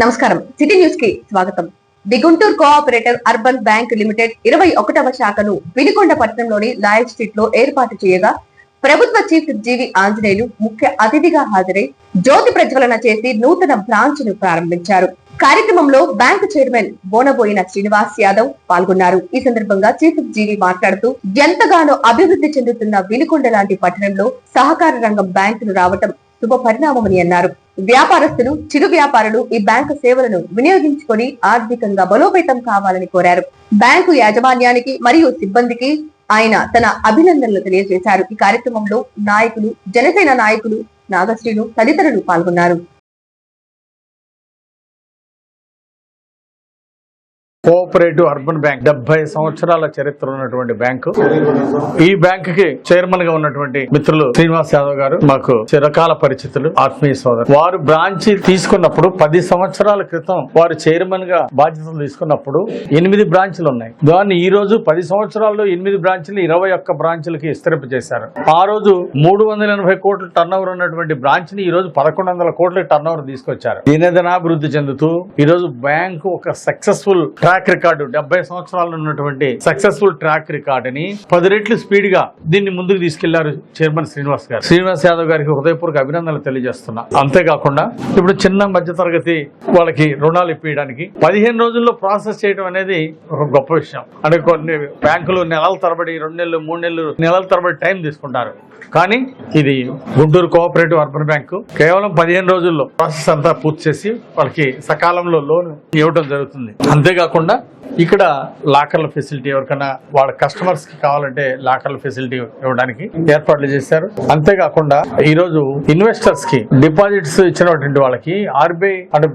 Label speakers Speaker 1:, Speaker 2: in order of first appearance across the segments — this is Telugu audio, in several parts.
Speaker 1: నమస్కారం, సిటీ న్యూస్ కి స్వాగతం. The Guntur cooperative urban bank limited 21వ శాఖను వినుకొండ పట్టణంలోని లాయర్ స్ట్రీట్ లో ఏర్పాటు చేయగా ప్రభుత్వ చీఫ్ జీవి ఆంజనేయులు ముఖ్య అతిథిగా హాజరై జ్యోతి ప్రజ్వలన చేసి నూతన బ్రాంచ్ ను ప్రారంభించారు. కార్యక్రమంలో బ్యాంకు చైర్మన్ బోనబోయిన శ్రీనివాస్ యాదవ్ పాల్గొన్నారు. ఈ సందర్భంగా చీఫ్ జీవి మాట్లాడుతూ ఎంతగానో అభివృద్ధి చెందుతున్న వినుకొండ లాంటి పట్టణంలో సహకార రంగం బ్యాంకులు రావటం శుభ పరిణామమని అన్నారు. వ్యాపారస్తులు, చిరు వ్యాపారులు ఈ బ్యాంకు సేవలను వినియోగించుకొని ఆర్థికంగా బలోపేతం కావాలని కోరారు. బ్యాంకు యాజమాన్యానికి మరియు సిబ్బందికి ఆయన తన అభినందనలు తెలియజేశారు. ఈ కార్యక్రమంలో నాయకులు, జనసేన నాయకులు, నాగశ్రీను తదితరులు పాల్గొన్నారు.
Speaker 2: కోఆపరేటివ్ అర్బన్ బ్యాంక్ 70 సంవత్సరాల చరిత్ర ఉన్నటువంటి బ్యాంకు. ఈ బ్యాంక్ కి చైర్మన్ గా ఉన్నటువంటి మిత్రులు శ్రీనివాస్ యాదవ్ గారు మాకు చిరకాల పరిచితులు, ఆత్మీయ సోదరు. వారు బ్రాంచ్ తీసుకున్నప్పుడు 10 సంవత్సరాల క్రితం వారు చైర్మన్ గా బాధ్యతలు తీసుకున్నప్పుడు 8 బ్రాంచ్లు ఉన్నాయి. దాన్ని ఈ రోజు 10 సంవత్సరాల్లో 8 బ్రాంచ్లు 21 బ్రాంచ్లకి విస్తరింప చేశారు. ఆ రోజు 380 కోట్ల టర్న్ ఓవర్ ఉన్నటువంటి బ్రాంచ్ ని ఈ రోజు 1100 కోట్ల టర్న్ ఓవర్ తీసుకొచ్చారు. దినదినాభివృద్ధి చెందుతూ ఈ రోజు బ్యాంకు ఒక సక్సెస్ఫుల్ ట్రాక్ రికార్డు, 70 సంవత్సరాలు ఉన్నటువంటి సక్సెస్ఫుల్ ట్రాక్ రికార్డుని 10 రెట్లు స్పీడ్ గా దీన్ని ముందుకు తీసుకెళ్లారు చైర్మన్ శ్రీనివాస్ గారు. శ్రీనివాస్ యాదవ్ గారికి హృదయపూర్వక అభినందనలు తెలియజేస్తున్నా. అంతేకాకుండా ఇప్పుడు చిన్న మధ్య తరగతి వాళ్ళకి రుణాలు ఇప్పించడానికి 15 రోజుల్లో ప్రాసెస్ చేయడం అనేది ఒక గొప్ప విషయం. అంటే కొన్ని బ్యాంకులు నెలల తరబడి 2 నెలలు 3 నెలలు నెలల తరబడి టైం తీసుకుంటారు. కానీ ఇది గుంటూరు కోఆపరేటివ్ అర్బన్ బ్యాంకు కేవలం 15 రోజుల్లో ప్రాసెస్ అంతా పూర్తి చేసి వాళ్ళకి సకాలంలో లోన్ ఇవ్వడం జరుగుతుంది. అంతేకాకుండా ఇక్కడ లాకర్ల ఫెసిలిటీ, ఎవరికైనా వాళ్ళ కస్టమర్స్ కి కావాలంటే లాకర్ల ఫెసిలిటీ ఇవ్వడానికి ఏర్పాట్లు చేశారు. అంతేకాకుండా ఈ రోజు ఇన్వెస్టర్స్ కి డిపాజిట్స్ ఇచ్చినటువంటి వాళ్ళకి ఆర్బీఐ అంటే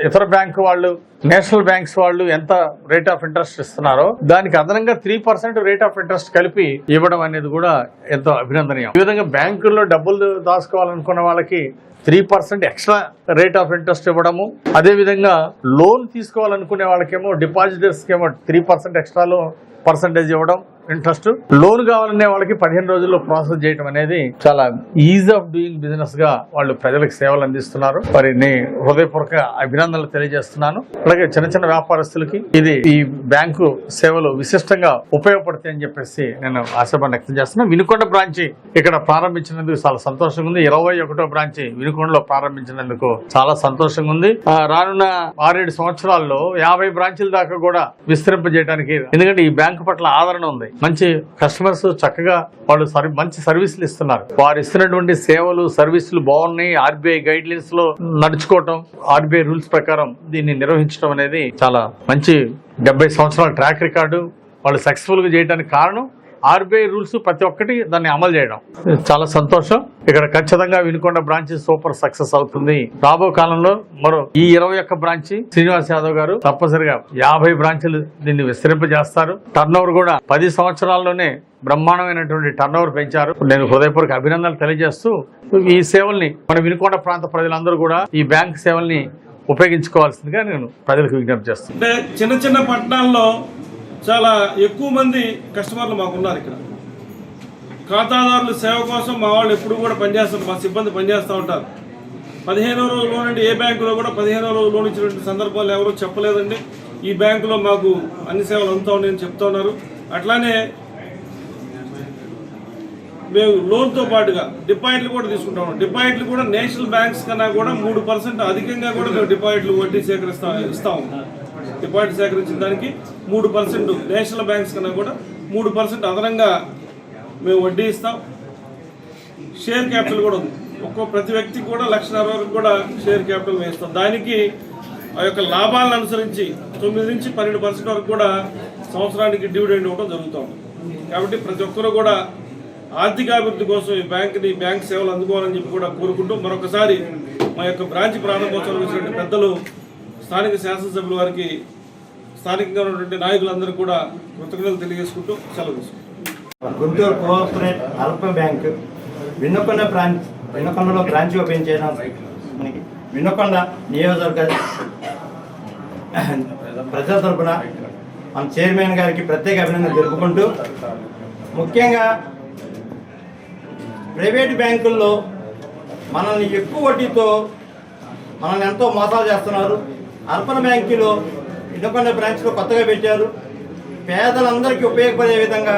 Speaker 2: ఇతర బ్యాంకు వాళ్ళు, నేషనల్ బ్యాంక్స్ వాళ్ళు ఎంత రేట్ ఆఫ్ ఇంట్రెస్ట్ ఇస్తున్నారో దానికి అదనంగా 3% రేట్ ఆఫ్ ఇంట్రెస్ట్ కలిపి ఇవ్వడం అనేది కూడా ఎంతో అభినందనీయం. ఈ విధంగా బ్యాంకుల్లో డబ్బులు దాచుకోవాలనుకున్న వాళ్ళకి 3% ఎక్స్ట్రా రేట్ ఆఫ్ ఇంట్రెస్ట్ ఇవ్వడము, అదే విధంగా లోన్ తీసుకోవాలనుకునే వాళ్ళకేమో డిపాజిటర్స్ కేమో 3% ఎక్స్ట్రాలో పర్సంటేజ్ ఇవ్వడం, ఇంట్రెస్ట్. లోన్ కావాలనే వాళ్ళకి 15 రోజుల్లో ప్రాసెస్ చేయడం అనేది చాలా ఈజ్ ఆఫ్ డూయింగ్ బిజినెస్ గా వాళ్ళు ప్రజలకు సేవలు అందిస్తున్నారు. మరి నేను హృదయపూర్వక అభినందనలు తెలియజేస్తున్నాను. అలాగే చిన్న చిన్న వ్యాపారస్తులకి ఇది ఈ బ్యాంకు సేవలు విశిష్టంగా ఉపయోగపడతాయని చెప్పేసి నేను ఆశాభావం వ్యక్తం చేస్తున్నాను. వినుకొండ బ్రాంచి ఇక్కడ ప్రారంభించినందుకు చాలా సంతోషంగా ఉంది. 21వ బ్రాంచి వినుకొండలో ప్రారంభించినందుకు చాలా సంతోషంగా ఉంది. రానున్న 6-7 సంవత్సరాల్లో 50 బ్రాంచీల దాకా కూడా విస్తరింపజేయడానికి, ఎందుకంటే ఈ బ్యాంకు పట్ల ఆదరణ ఉంది. మంచి కస్టమర్స్ చక్కగా వాళ్ళు మంచి సర్వీసులు ఇస్తున్నారు. వారు ఇస్తున్నటువంటి సేవలు, సర్వీసులు బాగున్నాయి. ఆర్బీఐ గైడ్ లైన్స్ లో నడుచుకోవటం, ఆర్బీఐ రూల్స్ ప్రకారం దీన్ని నిర్వహించడం అనేది చాలా మంచి 70 సంవత్సరాల ట్రాక్ రికార్డు వాళ్ళు సక్సెస్ఫుల్ గా చేయడానికి కారణం ఆర్బీఐ రూల్స్ ప్రతి ఒక్కటి దాన్ని అమలు చేయడం. చాలా సంతోషం. ఇక్కడ ఖచ్చితంగా వినుకొండ బ్రాంచ్ సూపర్ సక్సెస్ అవుతుంది. రాబో కాలంలో మరో ఈ 21 బ్రాంచ్ శ్రీనివాస్ యాదవ్ గారు తప్పనిసరిగా 50 బ్రాంచ్లు దీన్ని విస్తరింపజేస్తారు. టర్న్ ఓవర్ కూడా 10 సంవత్సరాల్లోనే బ్రహ్మాండమైనటువంటి టర్న్ ఓవర్ పెంచారు. నేను హృదయపూర్వక అభినందనలు తెలియజేస్తూ ఈ సేవల్ని మన వినుకొండ ప్రాంత ప్రజలందరూ కూడా ఈ బ్యాంక్ సేవల్ని ఉపయోగించుకోవాల్సిందిగా నేను ప్రజలకు విజ్ఞప్తి చేస్తాను.
Speaker 3: అంటే చిన్న చిన్న పట్టణాల్లో చాలా ఎక్కువ మంది కస్టమర్లు మాకున్నారు. ఇక్కడ ఖాతాదారుల సేవ కోసం మా వాళ్ళు ఎప్పుడు కూడా పనిచేస్తారు, మా సిబ్బంది పనిచేస్తూ ఉంటారు. 15వ రోజు లోన్ అంటే ఏ బ్యాంకులో కూడా 15వ రోజు లోన్ ఇచ్చినటువంటి సందర్భాలు ఎవరూ చెప్పలేదండి. ఈ బ్యాంకులో మాకు అన్ని సేవలు అందుతూ ఉన్నాయని చెప్తా ఉన్నారు. అట్లానే మేము లోన్తో పాటుగా డిపాజిట్లు కూడా తీసుకుంటాము. డిపాజిట్లు కూడా నేషనల్ బ్యాంక్స్ కన్నా కూడా 3% అధికంగా కూడా మేము డిపాజిట్లు వడ్డీ ఇస్తాము. డిపాజిట్ సేకరించిన దానికి 3%, నేషనల్ బ్యాంక్స్ కన్నా కూడా 3% అదనంగా మేము వడ్డీ ఇస్తాం. షేర్ క్యాపిటల్ కూడా ఉంది. ప్రతి వ్యక్తికి కూడా 1,40,000 వరకు కూడా షేర్ క్యాపిటల్ వేస్తాం. దానికి ఆ యొక్క లాభాలను అనుసరించి 9 నుంచి 12% వరకు కూడా సంవత్సరానికి డివిడెండ్ ఇవ్వడం జరుగుతుంది. కాబట్టి ప్రతి ఒక్కరూ కూడా ఆర్థికాభివృద్ధి కోసం ఈ బ్యాంక్ సేవలు అందుకోవాలని చెప్పి కూడా కోరుకుంటూ మరొకసారి మా యొక్క బ్రాంచ్ ప్రారంభోత్సవం వచ్చినటువంటి పెద్దలు, స్థానిక శాసనసభ్యుల వారికి, స్థానికంగా ఉన్నటువంటి నాయకులందరూ కూడా కృతజ్ఞతలు తెలియజేసుకుంటూ సెలవు తీసుకుంటాం.
Speaker 4: గుంటూరు కోఆపరేటివ్ అర్బన్ బ్యాంక్ వినుకొండలో బ్రాంచ్ ఓపెన్ చేయడం మనకి వినుకొండ నియోజకవర్గ ప్రజల తరఫున మన చైర్మన్ గారికి ప్రత్యేక అభినందనలు తెలుపుకుంటూ, ముఖ్యంగా ప్రైవేట్ బ్యాంకుల్లో మనల్ని ఎక్కువ వడ్డీతో మనల్ని ఎంతో మోసాలు చేస్తున్నారు. అర్బన్ బ్యాంకులో వినుకొండ బ్రాంచ్లో కొత్తగా పెట్టారు. పేదలందరికీ ఉపయోగపడే విధంగా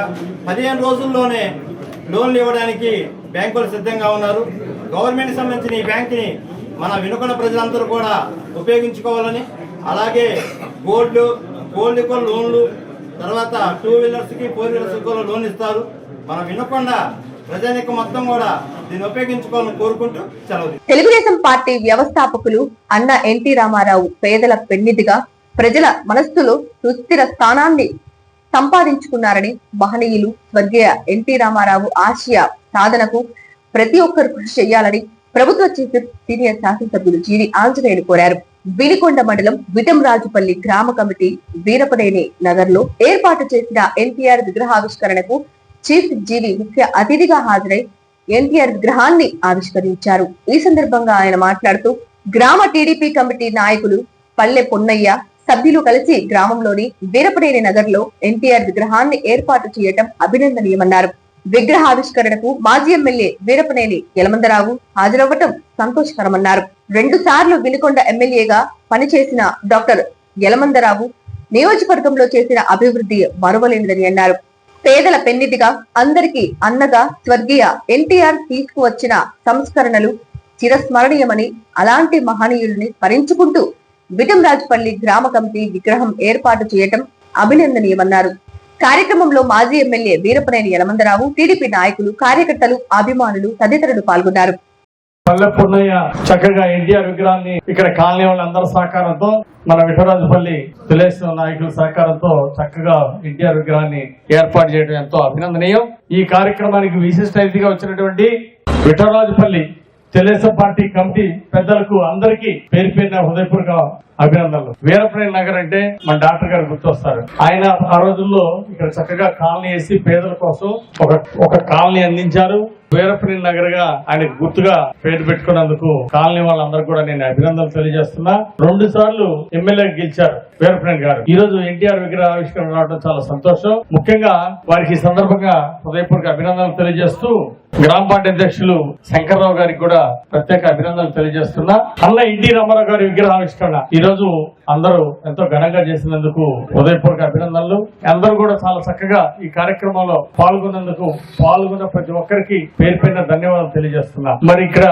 Speaker 4: 15 రోజుల్లోనే లోన్లు ఇవ్వడానికి బ్యాంకులు సిద్ధంగా ఉన్నారు. గవర్నమెంట్ సంబంధించిన ఈ బ్యాంక్ని మన వినుకొండ ప్రజలందరూ కూడా ఉపయోగించుకోవాలని, అలాగే గోల్డ్ లోన్లు, తర్వాత 2 వీలర్స్కి 4 వీలర్స్కి కూడా లోన్ ఇస్తారు. మన వినుకొండ ప్రజానికం మొత్తం కూడా దీన్ని ఉపయోగించుకోవాలని కోరుకుంటూ సెలవు.
Speaker 1: తెలుగుదేశం పార్టీ వ్యవస్థాపకులు అన్న ఎన్టీ రామారావు పేదల పెన్నిధిగా ప్రజల మనస్సులో సుస్థిర స్థానాన్ని సంపాదించుకున్నారని, మహనీయులు స్వర్గీయ ఎన్టీ రామారావు ఆశయ సాధనకు ప్రతి ఒక్కరు కృషి చేయాలని ప్రభుత్వ చీఫ్ సీనియర్ శాసనసభ్యులు జీవి ఆంజనేయులు కోరారు. వినుకొండ మండలం విటంరాజుపల్లి గ్రామ కమిటీ వీరపనేని నగర్ లో ఏర్పాటు చేసిన ఎన్టీఆర్ విగ్రహావిష్కరణకు చీఫ్ జీవి ముఖ్య అతిథిగా హాజరై ఎన్టీఆర్ విగ్రహాన్ని ఆవిష్కరించారు. ఈ సందర్భంగా ఆయన మాట్లాడుతూ గ్రామ టీడీపీ కమిటీ నాయకులు పల్లె పొన్నయ్య సభ్యులు కలిసి గ్రామంలోని వీరపనేని నగర్ లో ఎన్టీఆర్ విగ్రహాన్ని ఏర్పాటు చేయటం అభినందనీయమన్నారు. విగ్రహావిష్కరణకు మాజీ ఎమ్మెల్యే వీరపనేని యలమందరావు హాజరవ్వటం సంతోషకరమన్నారు. 2 సార్లు వినుకొండ ఎమ్మెల్యేగా పనిచేసిన డాక్టర్ యలమందరావు నియోజకవర్గంలో చేసిన అభివృద్ధి మరువలేనిదని అన్నారు. పేదల పెన్నిధిగా అందరికీ అన్నగా స్వర్గీయ ఎన్టీఆర్ తీసుకువచ్చిన సంస్కరణలు చిరస్మరణీయమని, అలాంటి మహనీయుల్ని స్మరించుకుంటూ విటంరాజుపల్లి గ్రామ కమిటీ విగ్రహం ఏర్పాటు చేయటం అభినందనీయమన్నారు. కార్యక్రమంలో మాజీ ఎమ్మెల్యే వీరపనేని యలమందరావు, టీడీపీ నాయకులు, కార్యకర్తలు, అభిమానులు తదితరులు పాల్గొన్నారు.
Speaker 2: పల్లె పున్నయ్య చక్కగా ఎన్టీఆర్ విగ్రహాన్ని ఇక్కడ కాలనీ వాళ్ళందరి సహకారంతో, మన విఠరాజుపల్లి తెలుగుదేశం నాయకుల సహకారంతో చక్కగా ఎన్టీఆర్ విగ్రహాన్ని ఏర్పాటు చేయడం ఎంతో అభినందనీయం. ఈ కార్యక్రమానికి విశిష్ట అతిథిగా వచ్చినటువంటి విఠరాజుపల్లి తెలుగుదేశం పార్టీ కమిటీ పెద్దలకు అందరికీ పేరు పేరున హృదయపూర్వక అభినందనలు. వీరపనేని నగర్ అంటే మన డాక్టర్ గారు గుర్తొస్తారు. ఆయన ఆ రోజుల్లో ఇక్కడ చక్కగా కాలనీ వేసి పేదల కోసం ఒక కాలనీ అందించారు. వీరపనేని నగర్ గా ఆయన గుర్తుగా పేరు పెట్టుకున్నందుకు కాలనీ వాళ్ళందరూ కూడా నేను అభినందనలు తెలియజేస్తున్నా. 2 సార్లు ఎమ్మెల్యే గెలిచారు వీరపనేని గారు. ఈ రోజు ఎన్టీఆర్ విగ్రహ ఆవిష్కరణ రావడం చాలా సంతోషం. ముఖ్యంగా వారికి ఈ సందర్భంగా హృదయపూర్వక అభినందనలు తెలియజేస్తూ గ్రామ పార్టీ అధ్యక్షులు శంకర్రావు గారికి కూడా ప్రత్యేక అభినందనలు తెలియజేస్తున్నా. అన్న ఎన్టీ రామారావు గారి విగ్రహావిష్కరణ ఈ రోజు అందరూ ఎంతో ఘనంగా చేసినందుకు హృదయపూర్వక అభినందనలు. అందరూ కూడా చాలా చక్కగా ఈ కార్యక్రమంలో పాల్గొన్న ప్రతి ఒక్కరికి పేరు పైన ధన్యవాదాలు తెలియజేస్తున్నా. మరి ఇక్కడ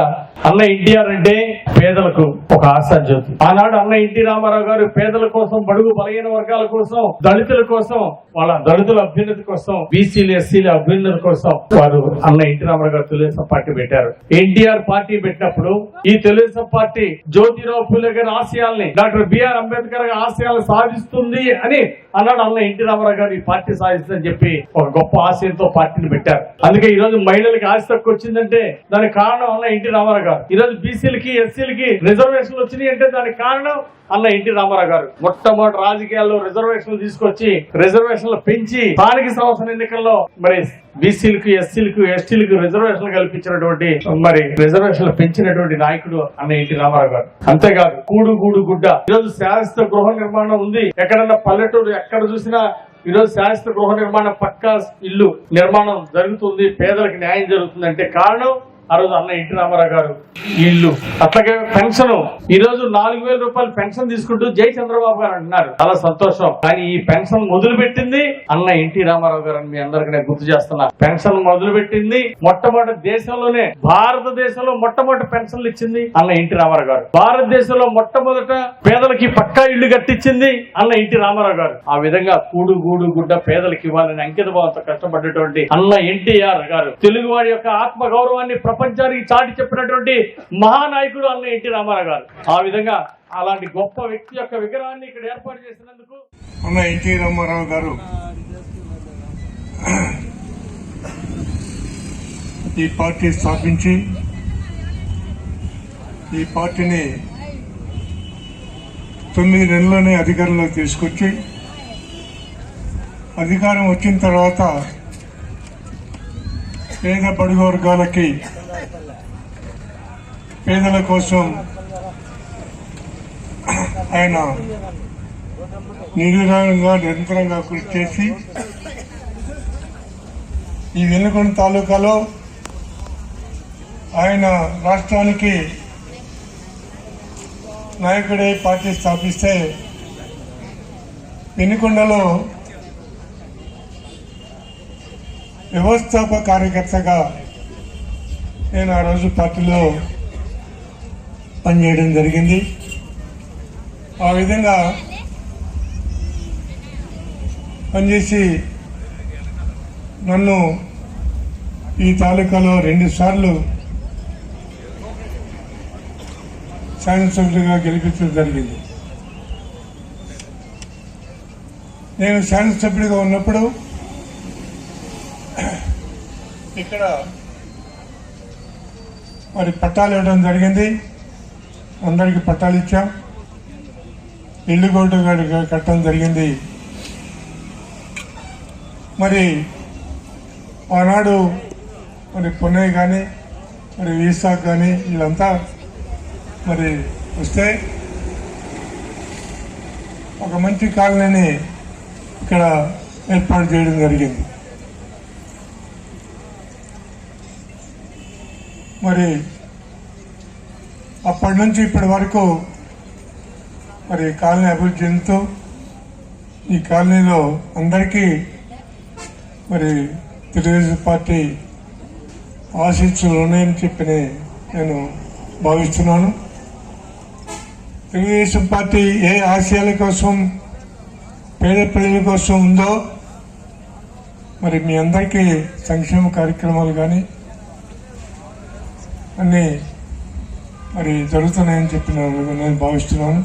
Speaker 2: అన్న ఎన్టీఆర్ అంటే పేదలకు ఒక ఆశాజ్యోతి. ఆనాడు అన్న ఎన్టీ రామారావు గారు పేదల కోసం, బడుగు బలహీన వర్గాల కోసం, దళితుల కోసం, వాళ్ళ దళితుల అభ్యున్నతి కోసం, బీసీలు ఎస్సీల అభ్యున్నతి కోసం వారు అన్న ఎన్టీ రామారావు గారు తెలుగుదేశం పార్టీ పెట్టారు. ఎన్టీఆర్ పార్టీ పెట్టినప్పుడు ఈ తెలుగుదేశం పార్టీ జ్యోతిరావు ఫులే గారి ఆశయాల్ని, డాక్టర్ బిఆర్ అంబేద్కర్ గారి ఆశయాలను సాధిస్తుంది అని అన్నాడు. అన్న ఎన్టీ రామారావు గారు ఈ పార్టీ సాధిస్తుందని చెప్పి ఒక గొప్ప ఆశయంతో పార్టీని పెట్టారు. అందుకే ఈ రోజు మహిళలకి ఆశ తక్కువ వచ్చిందంటే దానికి కారణం అన్న ఎన్టీ రామారావు గారు. ఈ రోజు బీసీలకి ఎస్సీలకి రిజర్వేషన్లు వచ్చినాయి అంటే దానికి కారణం అన్న ఎన్టీ రామారావు గారు. మొట్టమొదటి రాజకీయాల్లో రిజర్వేషన్లు తీసుకొచ్చి రిజర్వేషన్లు పెంచి స్థానిక సంస్థల ఎన్నికల్లో మరి బీసీలకు, ఎస్సీలకు, ఎస్టీలకు రిజర్వేషన్లు కల్పించినటువంటి, మరి రిజర్వేషన్లు పెంచినటువంటి నాయకుడు అన్న ఎన్టీ రామారావు గారు. అంతేకాదు కూడు గుడ్డ ఈరోజు శాశ్వత గృహ నిర్మాణం ఉంది. ఎక్కడన్నా పల్లెటూరు ఎక్కడ చూసినా ఈరోజు శాశ్వత గృహ నిర్మాణం, పక్కా ఇల్లు నిర్మాణం జరుగుతుంది, పేదలకు న్యాయం జరుగుతుంది అంటే కారణం ఆ రోజు అన్న ఎన్టీ రామారావు గారు ఇల్లు. అట్లాగే పెన్షన్ ఈ రోజు 4,000 రూపాయలు పెన్షన్ తీసుకుంటూ జై చంద్రబాబు గారు అంటున్నారు. చాలా సంతోషం. కానీ ఈ పెన్షన్ మొదలు పెట్టింది అన్న ఎన్టీ రామారావు గారు అని మీ అందరికీ నేను గుర్తు చేస్తున్నా. పెన్షన్ మొదలు పెట్టింది మొట్టమొదటి దేశంలోనే, భారతదేశంలో మొట్టమొదటి పెన్షన్లు ఇచ్చింది అన్న ఎన్టీ రామారావు గారు. భారతదేశంలో మొట్టమొదట పేదలకి పక్కా ఇళ్లు కట్టించింది అన్న ఎన్టీ రామారావు గారు. ఆ విధంగా కూడు గుడ్డ పేదలకు ఇవ్వాలని అంకిత భావంతో కష్టపడ్డటువంటి అన్న ఎన్టీఆర్ గారు తెలుగు వారి యొక్క ఆత్మ గౌరవాన్ని ప్రపంచానికి చాటి చెప్పినటువంటి మహానాయకుడు అన్న ఎన్టీ రామారావు గారు. ఆ విధంగా అలాంటి గొప్ప వ్యక్తి యొక్క విగ్రహాన్ని ఇక్కడ ఏర్పాటు చేసినందుకు
Speaker 5: అన్న ఎన్టీ రామారావు గారు ఈ పార్టీ స్థాపించి ఈ పార్టీని 9 నెలల్లోనే అధికారంలోకి తీసుకొచ్చి, అధికారం వచ్చిన తర్వాత పేద బడుగు వర్గాలకి, పేదల కోసం ఆయన నిరంతరంగా కృషి చేసి ఈ వినుకొండ తాలూకాలో ఆయన రాష్ట్రానికి నాయకుడై పార్టీ స్థాపిస్తే పెనుకొండలో వ్యవస్థాపక కార్యకర్తగా నేను ఆ రోజు పార్టీలో పనిచేయడం జరిగింది. ఆ విధంగా పనిచేసి నన్ను ఈ తాలూకాలో 2 సార్లు శాసనసభ్యుడిగా గెలిపించడం జరిగింది. నేను శాసనసభ్యుడిగా ఉన్నప్పుడు ఇక్కడ మరి పట్టాలు ఇవ్వడం జరిగింది. అందరికీ పట్టాలు ఇచ్చాం. ఇల్లు గోటు కట్టడం జరిగింది. మరి ఆనాడు మరి పున్నయ్య కానీ మరి వీసాక్ కానీ వీళ్ళంతా మరి వస్తే ఒక మంచి కాలనీని ఇక్కడ ఏర్పాటు చేయడం జరిగింది. మరి అప్పటి నుంచి ఇప్పటి వరకు మరి కాలనీ అభివృద్ధి చెందుతూ ఈ కాలనీలో అందరికీ మరి తెలుగుదేశం పార్టీ ఆశీస్సులు ఉన్నాయని చెప్పి నేను భావిస్తున్నాను. తెలుగుదేశం పార్టీ ఏ ఆశయాల కోసం పేద ప్రజల కోసం ఉందో మరి మీ అందరికీ సంక్షేమ కార్యక్రమాలు కానీ అన్నీ మరి జరుగుతున్నాయని చెప్పి నేను భావిస్తున్నాను.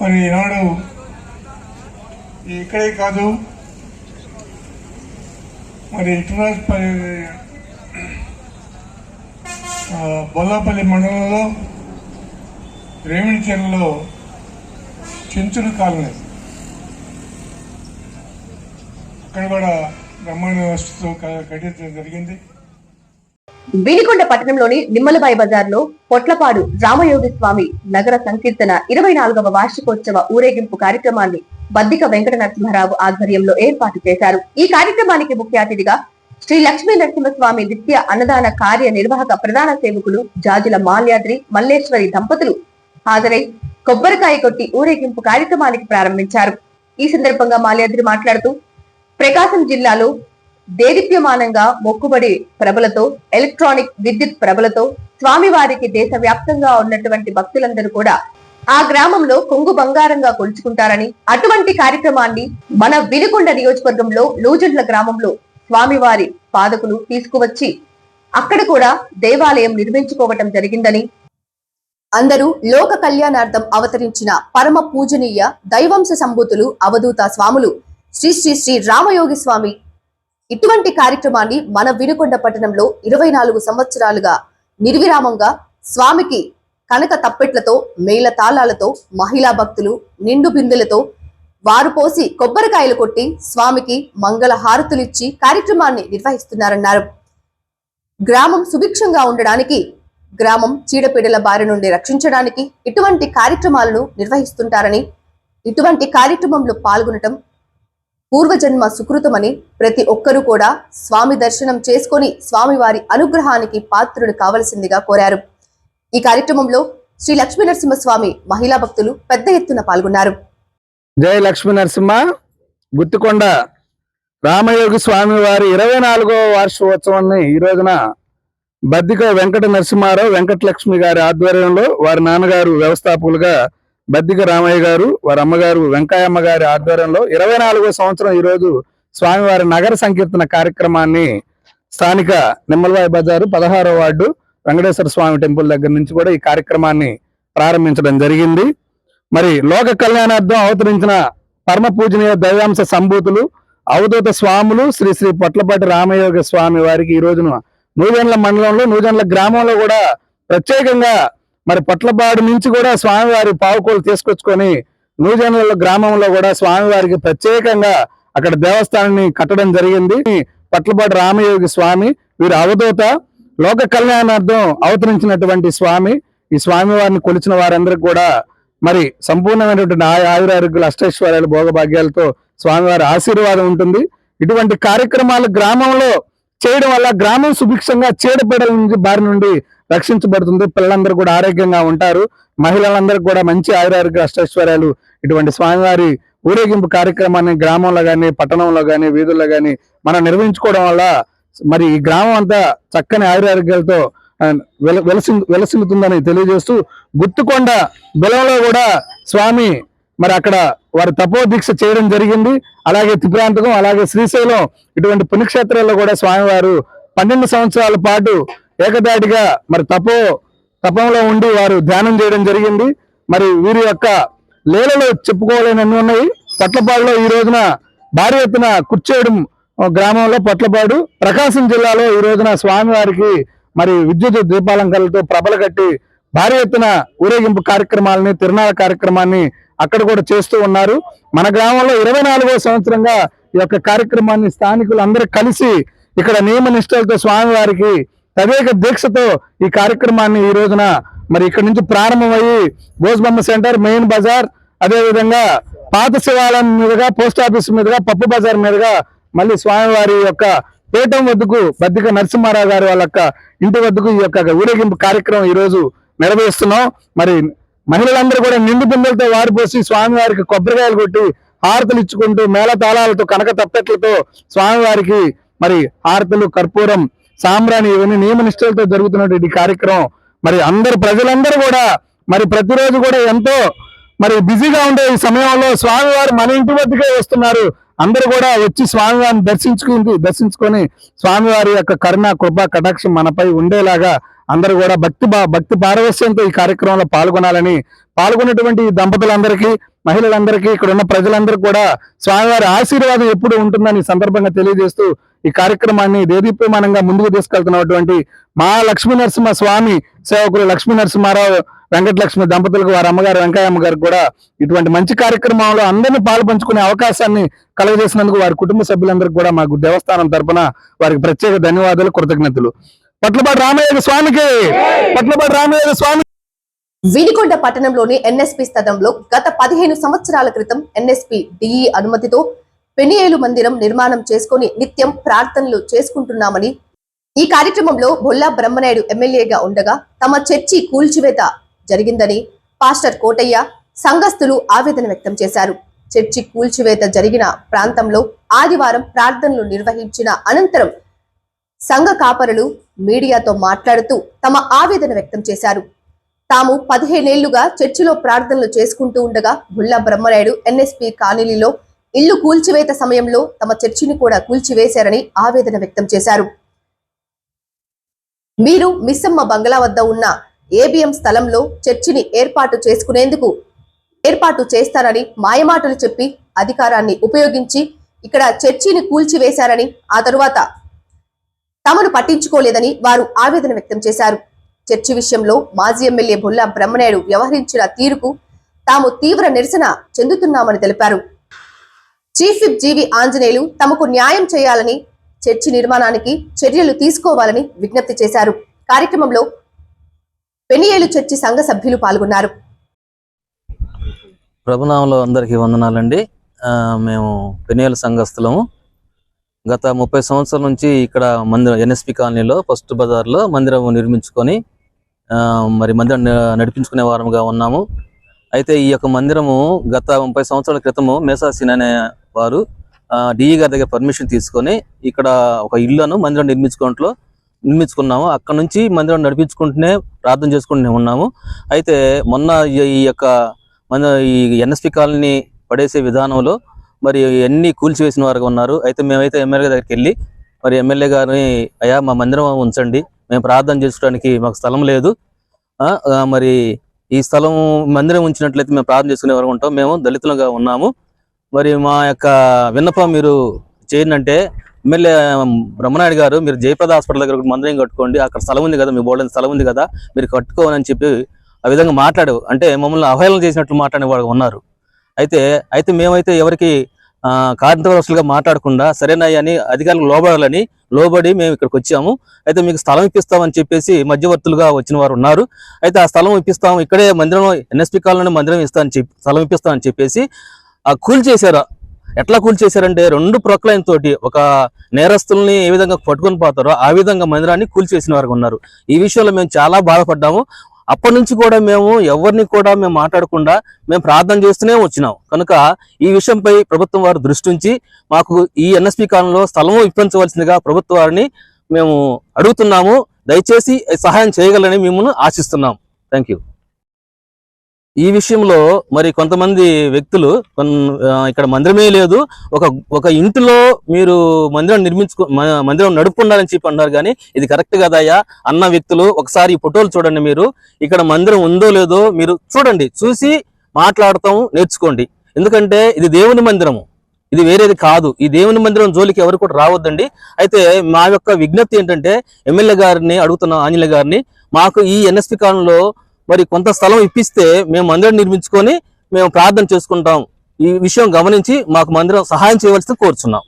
Speaker 5: మరి ఈనాడు ఇక్కడే కాదు మరి బొల్లాపల్లి మండలంలో రేవిడిచెర్లలో చెంచులు కాలనీ అక్కడ కూడా బ్రహ్మాండ వస్తుతో కట్టించడం జరిగింది.
Speaker 1: వినుకొండ పట్టణంలోని నిమ్మలబాయి బజార్లో పొట్లపాడు రామయోగి స్వామి నగర సంకీర్తన 24వ వార్షికోత్సవ ఊరేగింపు కార్యక్రమాన్ని బద్దిక వెంకట నరసింహారావు ఆధ్వర్యంలో ఏర్పాటు చేశారు. ఈ కార్యక్రమానికి ముఖ్య అతిథిగా శ్రీ లక్ష్మీ నరసింహస్వామి నిత్య అన్నదాన కార్య నిర్వాహక ప్రధాన సేవకులు జాజుల మాల్యాద్రి మల్లేశ్వరి దంపతులు హాజరై కొబ్బరికాయ కొట్టి ఊరేగింపు కార్యక్రమానికి ప్రారంభించారు. ఈ సందర్భంగా మాల్యాద్రి మాట్లాడుతూ ప్రకాశం జిల్లాలో దేదీప్యమానంగా మొక్కుబడి ప్రభలతో ఎలక్ట్రానిక్ విద్యుత్ ప్రభలతో స్వామివారికి దేశవ్యాప్తంగా ఉన్నటువంటి భక్తులందరూ కూడా ఆ గ్రామంలో కొంగు బంగారంగా కొలుచుకుంటారని, అటువంటి కార్యక్రమాన్ని మన వినుకొండ నియోజకవర్గంలో లూజండ్ల గ్రామంలో స్వామివారి పాదకులు తీసుకువచ్చి అక్కడ కూడా దేవాలయం నిర్మించుకోవటం జరిగిందని, అందరూ లోక కళ్యాణార్థం అవతరించిన పరమ పూజనీయ దైవంశ సంభూతులు అవధూత స్వాములు శ్రీ శ్రీ శ్రీ రామయోగి స్వామి ఇటువంటి కార్యక్రమాన్ని మన వినుకొండ పట్టణంలో 24 సంవత్సరాలుగా నిర్విరామంగా స్వామికి కనక తప్పెట్లతో మేళ తాళాలతో మహిళా భక్తులు నిండు బిందెలతో వారు పోసి కొబ్బరికాయలు కొట్టి స్వామికి మంగళ హారతులిచ్చి కార్యక్రమాన్ని నిర్వహిస్తున్నారన్నారు. గ్రామం సుభిక్షంగా ఉండడానికి, గ్రామం చీడపీడల బారి నుండి రక్షించడానికి ఇటువంటి కార్యక్రమాలను నిర్వహిస్తుంటారని, ఇటువంటి కార్యక్రమంలో పాల్గొనటం పూర్వజన్మ సుకృతమని ప్రతి ఒక్కరూ కూడా స్వామి దర్శనం చేసుకొని స్వామివారి అనుగ్రహానికి పాత్రుడు కావలసిందిగా కోరారు. ఈ కార్యక్రమంలో శ్రీ లక్ష్మీ నరసింహస్వామి మహిళా భక్తులు పెద్ద ఎత్తున పాల్గొన్నారు.
Speaker 6: జై లక్ష్మీ నరసింహ. గుత్తికొండ రామయోగి స్వామి వారి 24వ వార్షికోత్సవాన్ని ఈ రోజున బద్దిక వెంకట నరసింహారావు వెంకటలక్ష్మి గారి ఆధ్వర్యంలో వారి నాన్నగారు వ్యవస్థాపకులుగా బద్దిక రామయ్య గారు, వారి అమ్మగారు వెంకయ్యమ్మ గారి ఆధ్వర్యంలో 24వ సంవత్సరం ఈ రోజు స్వామివారి నగర సంకీర్తన కార్యక్రమాన్ని స్థానిక నిమ్మలబాయి బజారు 16వ వార్డు వెంకటేశ్వర స్వామి టెంపుల్ దగ్గర నుంచి కూడా ఈ కార్యక్రమాన్ని ప్రారంభించడం జరిగింది. మరి లోక కళ్యాణార్థం అవతరించిన పరమ పూజనీయ దైవాంశ సంభూతులు అవధూత స్వాములు శ్రీ శ్రీ పొట్లపాటి రామయోగ స్వామి వారికి ఈ రోజున నూజెండ్ల మండలంలో నూజెండ్ల గ్రామంలో కూడా ప్రత్యేకంగా మరి పొట్లపాడు నుంచి కూడా స్వామివారి పావుకోలు తీసుకొచ్చుకొని నూజెండ్ల గ్రామంలో కూడా స్వామివారికి ప్రత్యేకంగా అక్కడ దేవస్థానాన్ని కట్టడం జరిగింది. పొట్లపాటి రామయోగి స్వామి వీరు అవధూత లోక కళ్యాణార్థం అవతరించినటువంటి స్వామి. ఈ స్వామివారిని కొలిచిన వారందరికీ కూడా మరి సంపూర్ణమైనటువంటి ఆయురారోగ్యాలు అష్టైశ్వర్యాలు భోగభాగ్యాలతో స్వామివారి ఆశీర్వాదం ఉంటుంది. ఇటువంటి కార్యక్రమాలు గ్రామంలో చేయడం వల్ల గ్రామం సుభిక్షంగా చీడపీడల నుంచి బారి నుండి రక్షించబడుతుంది. పిల్లలందరూ కూడా ఆరోగ్యంగా ఉంటారు. మహిళలందరికీ కూడా మంచి ఆయురారోగ్య అష్టైశ్వర్యాలు ఇటువంటి స్వామివారి ఊరేగింపు కార్యక్రమాన్ని గ్రామంలో కానీ, పట్టణంలో కానీ, వీధుల్లో కానీ మనం నిర్వహించుకోవడం వల్ల మరి ఈ గ్రామం అంతా చక్కని ఆయురారోగ్యాలతో వెలసిల్లుతుందని తెలియజేస్తూ, గుత్తుకొండ బెలంలో కూడా స్వామి మరి అక్కడ వారి తపో దీక్ష చేయడం జరిగింది. అలాగే త్రిపురాంతకం, అలాగే శ్రీశైలం ఇటువంటి పుణ్యక్షేత్రాల్లో కూడా స్వామివారు 12 సంవత్సరాల పాటు ఏకదాటిగా మరి తపంలో ఉండి వారు ధ్యానం చేయడం జరిగింది. మరి వీరి యొక్క లీలలో చెప్పుకోవాలని ఉన్నాయి. పొట్లపాడులో ఈ రోజున భారీ ఎత్తున కుర్చేడు గ్రామంలో పొట్లపాడు ప్రకాశం జిల్లాలో ఈ రోజున స్వామివారికి మరి విద్యుత్ దీపాలంకరణలతో ప్రభలు కట్టి భారీ ఎత్తున ఊరేగింపు కార్యక్రమాలని, తిరునాళ్ళ కార్యక్రమాన్ని అక్కడ కూడా చేస్తూ ఉన్నారు. మన గ్రామంలో 24వ సంవత్సరంగా ఈ యొక్క కార్యక్రమాన్ని స్థానికులు అందరూ కలిసి ఇక్కడ నియమ నిష్టలతో స్వామివారికి తదేక దీక్షతో ఈ కార్యక్రమాన్ని ఈ రోజున మరి ఇక్కడ నుంచి ప్రారంభమయ్యి గోస్బొమ్మ సెంటర్, మెయిన్ బజార్, అదే విధంగా పాత శివాలయం మీదుగా, పోస్ట్ ఆఫీస్ మీదుగా, పప్పు బజార్ మీదుగా మళ్ళీ స్వామివారి యొక్క పీఠం వద్దకు బద్దిక నరసింహారావు గారి వాళ్ళ ఇంటి వద్దకు ఈ యొక్క ఊరేగింపు కార్యక్రమం ఈ రోజు నిర్వహిస్తున్నాం. మరి మహిళలందరూ కూడా నిండు బిందెలతో వారిపోసి స్వామివారికి కొబ్బరికాయలు కొట్టి హారతులు ఇచ్చుకుంటూ మేళ తాళాలతో, కనక తప్పెట్లతో స్వామివారికి మరి హారతులు, కర్పూరం, సాంబ్రాణి ఇవన్నీ నియమ నిష్టలతో జరుగుతున్నటువంటి కార్యక్రమం మరి ప్రజలందరూ కూడా మరి ప్రతిరోజు కూడా ఎంతో మరి బిజీగా ఉండే ఈ సమయంలో స్వామివారు మన ఇంటి వద్దకే వస్తున్నారు. అందరూ కూడా వచ్చి స్వామివారిని దర్శించుకొని స్వామివారి యొక్క కరుణ, కృప, కటాక్షం మనపై ఉండేలాగా అందరూ కూడా భక్తి పారవస్యంతో ఈ కార్యక్రమంలో పాల్గొన్నటువంటి ఈ దంపతులందరికీ, మహిళలందరికీ, ఇక్కడ ఉన్న ప్రజలందరికీ కూడా స్వామివారి ఆశీర్వాదం ఎప్పుడు ఉంటుందని సందర్భంగా తెలియజేస్తూ ఈ కార్యక్రమాన్ని దేదీప్యమానంగా ముందుకు తీసుకెళ్తున్నటువంటి మా లక్ష్మీ నరసింహ స్వామి సేవకులు లక్ష్మీ నరసింహారావు, వెంకటలక్ష్మి దంపతులకు, వారి అమ్మగారు వెంకయ్యమ్మ గారికి కూడా ఇటువంటి మంచి కార్యక్రమంలో అందరినీ పాలు పంచుకునే అవకాశాన్ని కలుగజేసినందుకు వారి కుటుంబ సభ్యులందరికీ కూడా మాకు దేవస్థానం తరపున వారికి ప్రత్యేక ధన్యవాదాలు, కృతజ్ఞతలు. పొట్లపాటి రామయ్య స్వామి.
Speaker 1: వినుకొండ పట్టణంలోని ఎన్ఎస్పి స్థలంలో గత 15 సంవత్సరాల క్రితం ఎన్ఎస్పి డిఈ అనుమతితో పెనియేలు మందిరం నిర్మాణం చేసుకుని నిత్యం ప్రార్థనలు చేసుకుంటున్నామని, ఈ కార్యక్రమంలో బొల్లా బ్రహ్మనాయుడు ఎమ్మెల్యేగా ఉండగా తమ చర్చి కూల్చివేత జరిగిందని పాస్టర్ కోటయ్య, సంఘస్థులు ఆవేదన వ్యక్తం చేశారు. చర్చి కూల్చివేత జరిగిన ప్రాంతంలో ఆదివారం ప్రార్థనలు నిర్వహించిన అనంతరం సంఘ కాపరులు మీడియాతో మాట్లాడుతూ తమ ఆవేదన వ్యక్తం చేశారు. తాము 15 ఏళ్లుగా చర్చిలో ప్రార్థనలు చేసుకుంటూ ఉండగా బుల్లా బ్రహ్మనాయుడు ఎన్ఎస్పి కాలనీలో ఇల్లు కూల్చివేత సమయంలో తమ చర్చిని కూడా కూల్చివేశారని ఆవేదన వ్యక్తం చేశారు. మీరు మిస్సమ్మ బంగ్లా వద్ద ఉన్న ఏబిఎం స్థలంలో చర్చిని ఏర్పాటు చేస్తారని మాయమాటలు చెప్పి అధికారాన్ని ఉపయోగించి ఇక్కడ చర్చిని కూల్చివేశారని, ఆ తరువాత తమను పట్టించుకోలేదని వారు ఆవేదన వ్యక్తం చేశారు. చర్చి విషయంలో మాజీ ఎమ్మెల్యే బొల్లా బ్రహ్మనాయుడు వ్యవహరించిన తీరుకు తాము తీవ్ర నిరసన చెందుతున్నామని తెలిపారు. చీఫ్ విప్ జీవి ఆంజనేయులు తమకు న్యాయం చేయాలని, చర్చి నిర్మాణానికి చర్యలు తీసుకోవాలని విజ్ఞప్తి చేశారు. కార్యక్రమంలో పెనియేలు చర్చి సంఘ సభ్యులు పాల్గొన్నారు.
Speaker 7: ప్రభునామంలో అందరికీ వందనాలండి. మేము పెనియేలు సంఘస్థలము. గత 30 సంవత్సరాల నుంచి ఇక్కడ మందిరం ఎన్ఎస్పి కాలనీలో ఫస్ట్ బజార్లో మందిరం నిర్మించుకొని మరి మందిరం నడిపించుకునే వారముగా ఉన్నాము. అయితే ఈ యొక్క మందిరము గత 30 సంవత్సరాల క్రితము మేసాసిన్ అనే వారు డిఈ గారి దగ్గర పర్మిషన్ తీసుకొని ఇక్కడ ఒక ఇల్లును మందిరం నిర్మించుకున్నాము. అక్కడ నుంచి మందిరం నడిపించుకుంటూనే ప్రార్థన చేసుకుంటూనే ఉన్నాము. అయితే మొన్న ఈ యొక్క ఈ ఎన్ఎస్పి కాలనీ పడేసే విధానంలో మరి ఎన్ని కూల్చివేసిన వారుగా ఉన్నారు. అయితే మేమైతే ఎమ్మెల్యే దగ్గరికి వెళ్ళి మరి ఎమ్మెల్యే గారిని, అయ్యా మా మందిరం ఉంచండి, మేము ప్రార్థన చేసుకోవడానికి మాకు స్థలం లేదు, మరి ఈ స్థలం మందిరం ఉంచినట్లయితే మేము ప్రార్థన చేసుకునే వరకు ఉంటాం, మేము దళితులుగా ఉన్నాము, మరి మా యొక్క విన్నపం మీరు చేయండి అంటే, ఎమ్మెల్యే బ్రహ్మనాయుడు గారు మీరు జయప్రద హాస్పిటల్ దగ్గర మందిరం కట్టుకోండి, అక్కడ స్థలం ఉంది కదా, మీ బోర్డు స్థలం ఉంది కదా, మీరు కట్టుకోవాలని చెప్పి ఆ విధంగా మాట్లాడు అంటే మమ్మల్ని అవహేళన చేసినట్లు మాట్లాడే వాళ్ళు ఉన్నారు. అయితే మేమైతే ఎవరికి కాంట్రవర్షియల్గా మాట్లాడకుండా సరేనాయి అని అధికారులకు లోబడి మేము ఇక్కడికి వచ్చాము. అయితే మీకు స్థలం ఇప్పిస్తామని చెప్పేసి మధ్యవర్తులుగా వచ్చిన వారు ఉన్నారు. అయితే ఆ స్థలం ఇప్పిస్తాము, ఇక్కడే మందిరం ఎన్ఎస్పి కాలనీ మందిరం స్థలం ఇప్పిస్తామని చెప్పేసి కూల్చేశారు. ఎట్లా కూల్చేశారంటే 2 ప్రొక్లైన్ తోటి ఒక నేరస్తుల్ని ఏ విధంగా పట్టుకొని పోతారో ఆ విధంగా మందిరాన్ని కూల్చేసిన వారు ఉన్నారు. ఈ విషయంలో మేము చాలా బాధపడ్డాము. అప్పటి నుంచి కూడా మేము ఎవరిని కూడా మేము మాట్లాడకుండా మేము ప్రార్థన చేస్తూనే వచ్చినాం. కనుక ఈ విషయంపై ప్రభుత్వం వారు దృష్టి ఉంచి మాకు ఈ ఎన్ఎస్పి కాలనీలో స్థలము ఇప్పించవలసిందిగా ప్రభుత్వ వారిని మేము అడుగుతున్నాము. దయచేసి సహాయం చేయగలని మిమ్మల్ని ఆశిస్తున్నాం. Thank you. ఈ విషయంలో మరి కొంతమంది వ్యక్తులు ఇక్కడ మందిరమే లేదు, ఒక ఇంటిలో మీరు మందిరం నడుపుకున్నారని చెప్పి అన్నారు. కానీ ఇది కరెక్ట్ కదయ్యా అన్న వ్యక్తులు ఒకసారి ఈ ఫోటోలు చూడండి. మీరు ఇక్కడ మందిరం ఉందో లేదో మీరు చూడండి, చూసి మాట్లాడతాం నేర్చుకోండి. ఎందుకంటే ఇది దేవుని మందిరము, ఇది వేరేది కాదు. ఈ దేవుని మందిరం జోలికి ఎవరు కూడా రావద్దండి. అయితే మా యొక్క విజ్ఞప్తి ఏంటంటే ఎమ్మెల్యే గారిని అడుగుతున్నాం, ఆంజనేయ గారిని, మాకు ఈ ఎన్ఎస్పి కాలనీలో మరి కొంత స్థలం ఇప్పిస్తే మేము మందిరం నిర్మించుకొని మేము ప్రార్థన చేసుకుంటాం. ఈ విషయం గమనించి మాకు మందిరం సహాయం చేయవలసి కోరుచున్నాం.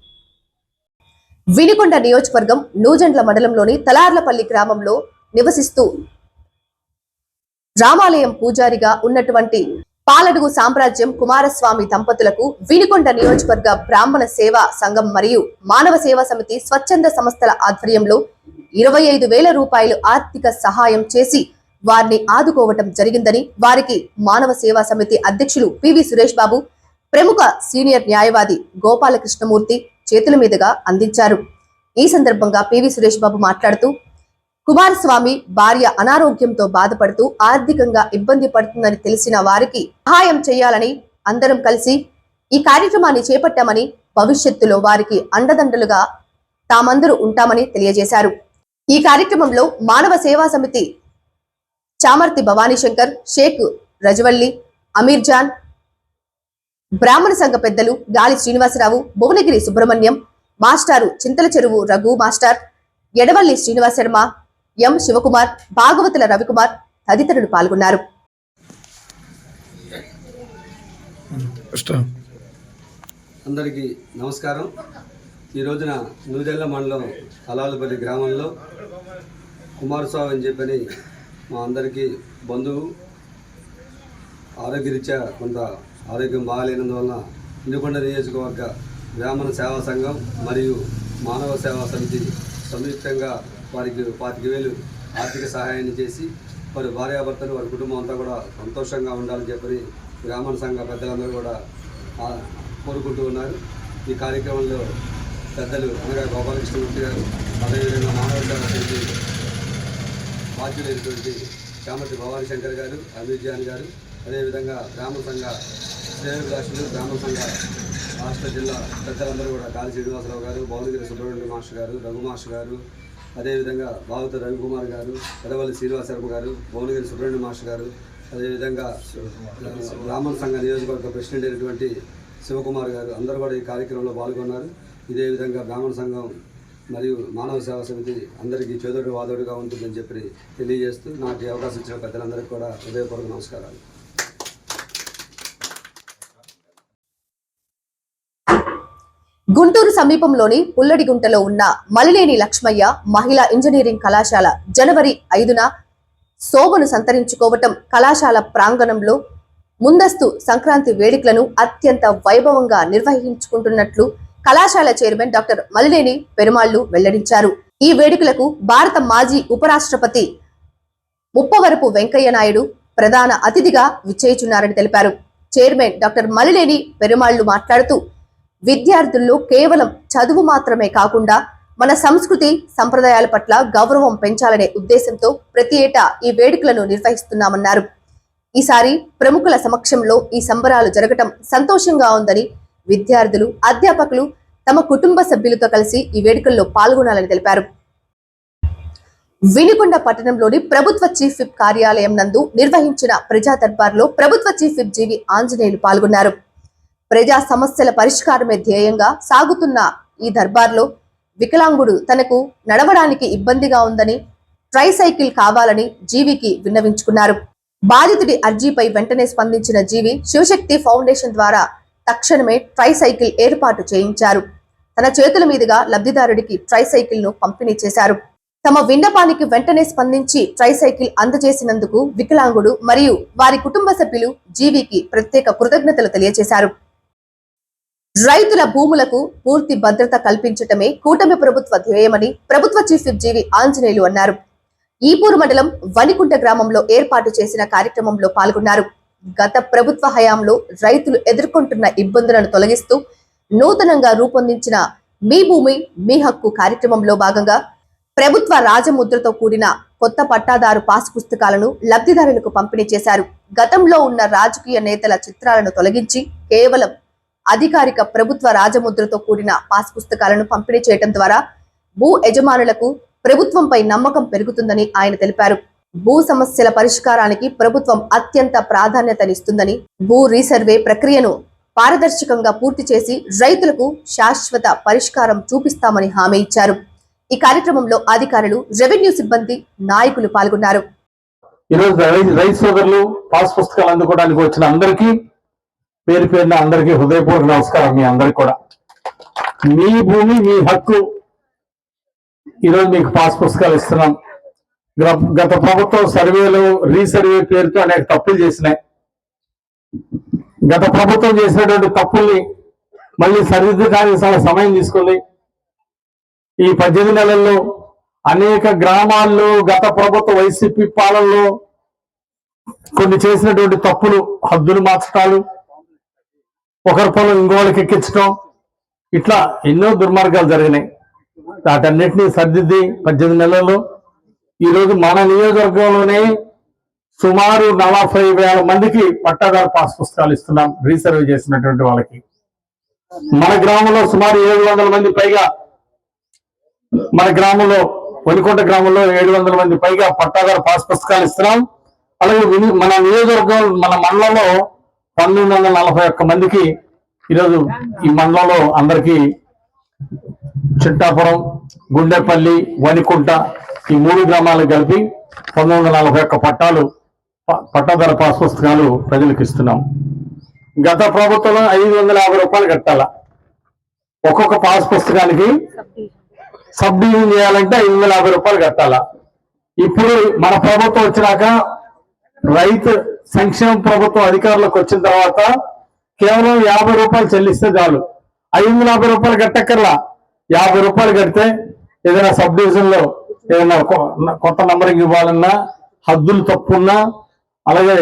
Speaker 1: వినుకొండ నియోజకవర్గం నూజెండ్ల మండలంలోని తలార్లపల్లి గ్రామంలో నివసిస్తూ రామాలయం పూజారిగా ఉన్నటువంటి పాలడుగు సామ్రాజ్యం కుమారస్వామి దంపతులకు వినుకొండ నియోజకవర్గ బ్రాహ్మణ సేవా సంఘం మరియు మానవ సేవా సమితి స్వచ్ఛంద సంస్థల ఆధ్వర్యంలో 25,000 రూపాయలు ఆర్థిక సహాయం చేసి వారిని ఆదుకోవటం జరిగిందని వారికి మానవ సేవా సమితి అధ్యక్షులు పివి సురేష్ బాబు, ప్రముఖ సీనియర్ న్యాయవాది గోపాలకృష్ణమూర్తి చేతుల మీదుగా అందించారు. ఈ సందర్భంగా పివి సురేష్ బాబు మాట్లాడుతూ, కుమారస్వామి భార్య అనారోగ్యంతో బాధపడుతూ ఆర్థికంగా ఇబ్బంది పడుతుందని తెలిసిన వారికి సహాయం చేయాలని అందరం కలిసి ఈ కార్యక్రమాన్ని చేపట్టామని, భవిష్యత్తులో వారికి అండదండలుగా తామందరూ ఉంటామని తెలియజేశారు. ఈ కార్యక్రమంలో మానవ సేవా సమితి చామర్తి భవానీ శంకర్, షేక్ రజవల్లి, అమీర్ జాన్, బ్రాహ్మణ సంఘ పెద్దలు గాలి శ్రీనివాసరావు, భువనగిరి సుబ్రహ్మణ్యం మాస్టారు, చింతల చెరువు రఘు మాస్టర్, ఎడవల్లి శ్రీనివాస శర్మ, ఎం శివకుమార్, భాగవతుల రవికుమార్ తదితరులు పాల్గొన్నారు.
Speaker 8: అందరికీ నమస్కారం. ఈ రోజున నూజెండ్ల మండలం తలార్లపల్లి గ్రామంలో కుమారస్వామి అని చెప్పని మా అందరికీ బంధువు, ఆరోగ్యరీత్యా కొంత ఆరోగ్యం బాగాలేనందువలన వినుకొండ నియోజకవర్గ బ్రాహ్మణ సేవా సంఘం మరియు మానవ సేవా సమితి సంయుక్తంగా వారికి 25,000 ఆర్థిక సహాయాన్ని చేసి వారి భార్యాభర్తలు వారి కుటుంబం అంతా కూడా సంతోషంగా ఉండాలని చెప్పని బ్రాహ్మణ సంఘ పెద్దలందరూ కూడా కోరుకుంటూ ఉన్నారు. ఈ కార్యక్రమంలో పెద్దలు అనగా గోపాలకృష్ణమూర్తి గారు, అదేవిధంగా మానవ సేవా సమితి బాధ్యులైనటువంటి చామర్తి భవానీ శంకర్ గారు, అమీర్ జాన్ గారు, అదేవిధంగా బ్రాహ్మణ సంఘ శ్రేయోభిలాషులు, బ్రాహ్మణ సంఘ రాష్ట్ర జిల్లా పెద్దలందరూ కూడా గాలి శ్రీనివాసరావు గారు, భువనగిరి సుబ్రహ్మణ్య మాస్టర్ గారు, రఘు మాస్టర్ గారు, అదేవిధంగా భాగవత రవికుమార్ గారు, ఎడవల్లి శ్రీనివాస శర్మ గారు, భువనగిరి సుబ్రహ్మణ్య మాస్టర్ గారు, అదేవిధంగా బ్రాహ్మణ సంఘ నియోజకవర్గ ప్రెసిడెంట్ అయినటువంటి శివకుమార్ గారు అందరూ కూడా ఈ కార్యక్రమంలో పాల్గొన్నారు. ఇదే విధంగా బ్రాహ్మణ సంఘం మరియు మానవ సేవా సమితి అందరికీ చేదోడు వాదోడుగా ఉంటుందని చెప్పి తెలియజేస్తూ నాకు ఈ అవకాశం ఇచ్చిన పెద్దలందరికీ కూడా హృదయపూర్వక నమస్కారాలు.
Speaker 1: గుంటూరు సమీపంలోని పుల్లడిగుంటలో ఉన్న మలినేని లక్ష్మయ్య మహిళా ఇంజనీరింగ్ కళాశాల జనవరి 5న శోభను సంతరించుకోవటం, కళాశాల ప్రాంగణంలో ముందస్తు సంక్రాంతి వేడుకలను అత్యంత వైభవంగా నిర్వహించుకుంటున్నట్లు కళాశాల చైర్మన్ డాక్టర్ మలినేని పెరుమాళ్లు వెల్లడించారు. ఈ వేడుకలకు భారత మాజీ ఉపరాష్ట్రపతి ముప్పవరపు వెంకయ్య నాయుడు ప్రధాన అతిథిగా విచ్చేయుచున్నారని తెలిపారు. చైర్మన్ డాక్టర్ మలినేని పెరుమాళ్లు మాట్లాడుతూ, విద్యార్థుల్లో కేవలం చదువు మాత్రమే కాకుండా మన సంస్కృతి సంప్రదాయాల పట్ల గౌరవం పెంచాలనే ఉద్దేశంతో ప్రతి ఏటా ఈ వేడుకలను నిర్వహిస్తున్నామన్నారు. ఈసారి ప్రముఖుల సమక్షంలో ఈ సంబరాలు జరగటం సంతోషంగా ఉందని, విద్యార్థులు, అధ్యాపకులు తమ కుటుంబ సభ్యులతో కలిసి ఈ వేడుకల్లో పాల్గొనాలని తెలిపారు. వినుకొండ పట్టణంలోని ప్రభుత్వ చీఫ్ విప్ కార్యాలయం నందు నిర్వహించిన ప్రజా దర్బార్లో ప్రభుత్వ చీఫ్ విప్ జీవి ఆంజనేయులు పాల్గొన్నారు. ప్రజా సమస్యల పరిష్కారమే ధ్యేయంగా సాగుతున్న ఈ దర్బార్లో వికలాంగుడు తనకు నడవడానికి ఇబ్బందిగా ఉందని, ట్రైసైకిల్ కావాలని జీవికి విన్నవించుకున్నారు. బాధితుడి అర్జీపై వెంటనే స్పందించిన జీవి శివశక్తి ఫౌండేషన్ ద్వారా తక్షణమే ట్రైసైకిల్ ఏర్పాటు చేయించారు. తన చేతుల మీదుగా లబ్ధిదారుడికి ట్రైసైకిల్ ను పంపిణీ చేశారు. తమ విన్నపానికి వెంటనే స్పందించి ట్రైసైకిల్ అందజేసినందుకు వికలాంగుడు మరియు వారి కుటుంబ సభ్యులు జీవికి ప్రత్యేక కృతజ్ఞతలు తెలియజేశారు. రైతుల భూములకు పూర్తి భద్రత కల్పించటమే కూటమి ప్రభుత్వ ధ్యేయమని ప్రభుత్వ చీఫ్ విప్ జీవి ఆంజనేయులు అన్నారు. ఈపూరు మండలం వనికుంట గ్రామంలో ఏర్పాటు చేసిన కార్యక్రమంలో పాల్గొన్నారు. గత ప్రభుత్వ హయాంలో రైతులు ఎదుర్కొంటున్న ఇబ్బందులను తొలగిస్తూ నూతనంగా రూపొందించిన మీ భూమి మీ హక్కు కార్యక్రమంలో భాగంగా ప్రభుత్వ రాజముద్రతో కూడిన కొత్త పట్టాదారు పాస్ పుస్తకాలను లబ్ధిదారులకు పంపిణీ చేశారు. గతంలో ఉన్న రాజకీయ నేతల చిత్రాలను తొలగించి కేవలం అధికారిక ప్రభుత్వ రాజముద్రతో కూడిన పాస్ పుస్తకాలను పంపిణీ చేయడం ద్వారా భూ యజమానులకు ప్రభుత్వంపై నమ్మకం పెరుగుతుందని ఆయన తెలిపారు. భూ సమస్యల పరిష్కారానికి ప్రభుత్వం అత్యంత ప్రాధాన్యతనిస్తుందని, భూ రీసర్వే ప్రక్రియను పారదర్శకంగా పూర్తి చేసి రైతులకు శాశ్వత పరిష్కారం చూపిస్తామని హామీ ఇచ్చారు. ఈ కార్యక్రమంలో అధికారులు, రెవెన్యూ సిబ్బంది, నాయకులు పాల్గొన్నారు.
Speaker 2: ఈరోజు రైతు సోదరులు పాస్ పుస్తకాలు అందుకోవడానికి వచ్చిన అందరికీ పేరు పేరున అందరికీ హృదయపూర్వక నమస్కారం. మీ అందరికి కూడా మీ భూమి మీ హక్కు ఈరోజు మీకు పాస్ పుస్తకాలు ఇస్తున్నాం. గత ప్రభుత్వం సర్వేలు రీసర్వే పేరుతో అనేక తప్పులు చేసినాయి. గత ప్రభుత్వం చేసినటువంటి తప్పుల్ని మళ్ళీ సరిదిద్దడానికి చాలా సమయం తీసుకుంది. ఈ 18 నెలల్లో అనేక గ్రామాల్లో గత ప్రభుత్వ వైసీపీ పాలనలో కొన్ని చేసినటువంటి తప్పులు, హద్దులు మార్చటాలు, ఒకరి పొలం ఇంకోళ్ళకి ఎక్కించడం, ఇట్లా ఎన్నో దుర్మార్గాలు జరిగినాయి. వాటన్నిటినీ సరిదిద్ది 18 నెలల్లో ఈరోజు మన నియోజకవర్గంలోనే సుమారు 40,000 మందికి పట్టాదారు పాస్ పుస్తకాలు ఇస్తున్నాం. రీసర్వే చేసినటువంటి వాళ్ళకి మన గ్రామంలో సుమారు 700 మంది పైగా, మన గ్రామంలో వనికొండ గ్రామంలో 700 మంది పైగా పట్టాదారు పాస్ పుస్తకాలు ఇస్తున్నాం. అలాగే మన నియోజకవర్గం, మన మండలంలో 1941 మందికి ఈరోజు ఈ మండలంలో అందరికీ చిట్టాపురం, గుండెపల్లి, వనికుంట ఈ 3 గ్రామాలకు కలిపి 1941 పట్టాదారు పాస్ పుస్తకాలు ప్రజలకు ఇస్తున్నాం. గత ప్రభుత్వంలో 550 రూపాయలు కట్టాల. ఒక్కొక్క పాస్ పుస్తకానికి సబ్ డివిజన్ చేయాలంటే 550 రూపాయలు కట్టాల. ఇప్పుడు మన ప్రభుత్వం వచ్చినాక రైతు సంక్షేమ ప్రభుత్వం అధికారులకు వచ్చిన తర్వాత కేవలం 50 రూపాయలు చెల్లిస్తే చాలు. 550 రూపాయలు కట్టక్కర్లా. 50 రూపాయలు కడితే ఏదైనా సబ్ డివిజన్ లో ఏదైనా కొత్త నంబరింగ్ ఇవ్వాలన్నా, హద్దులు తప్పున్నా, అలాగే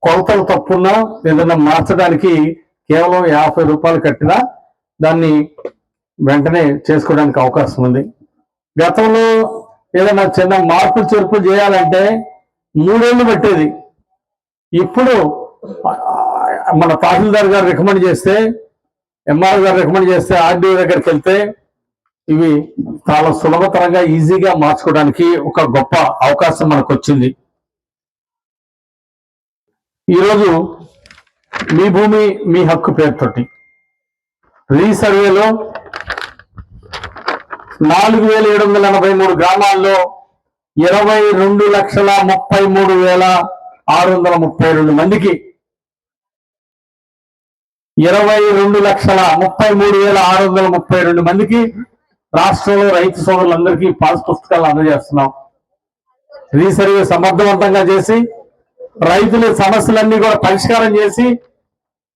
Speaker 2: కొలతలు తప్పున్నా ఏదైనా మార్చడానికి కేవలం 50 రూపాయలు కట్టినా దాన్ని వెంటనే చేసుకోవడానికి అవకాశం ఉంది. గతంలో ఏదైనా చిన్న మార్పులు చేర్పులు చేయాలంటే 3 ఏళ్ళు పట్టేది. ఇప్పుడు మన తహసీల్దార్ గారు రికమెండ్ చేస్తే, ఎంఆర్ గారు రికమెండ్ చేస్తే, ఆర్డీఓ దగ్గరికి వెళ్తే ఇవి చాలా సులభతరంగా ఈజీగా మార్చుకోవడానికి ఒక గొప్ప అవకాశం మనకు వచ్చింది. ఈరోజు మీ భూమి మీ హక్కు పేరుతోటి రీసర్వేలో 4,783 గ్రామాల్లో 22,33,632 మందికి 22,33,632 మందికి రాష్ట్రంలో రైతు సోదరులందరికీ పాస్ పుస్తకాలు అందజేస్తున్నాం. రీసర్వే సమర్థవంతంగా చేసి రైతుల సమస్యలన్నీ కూడా పరిష్కారం చేసి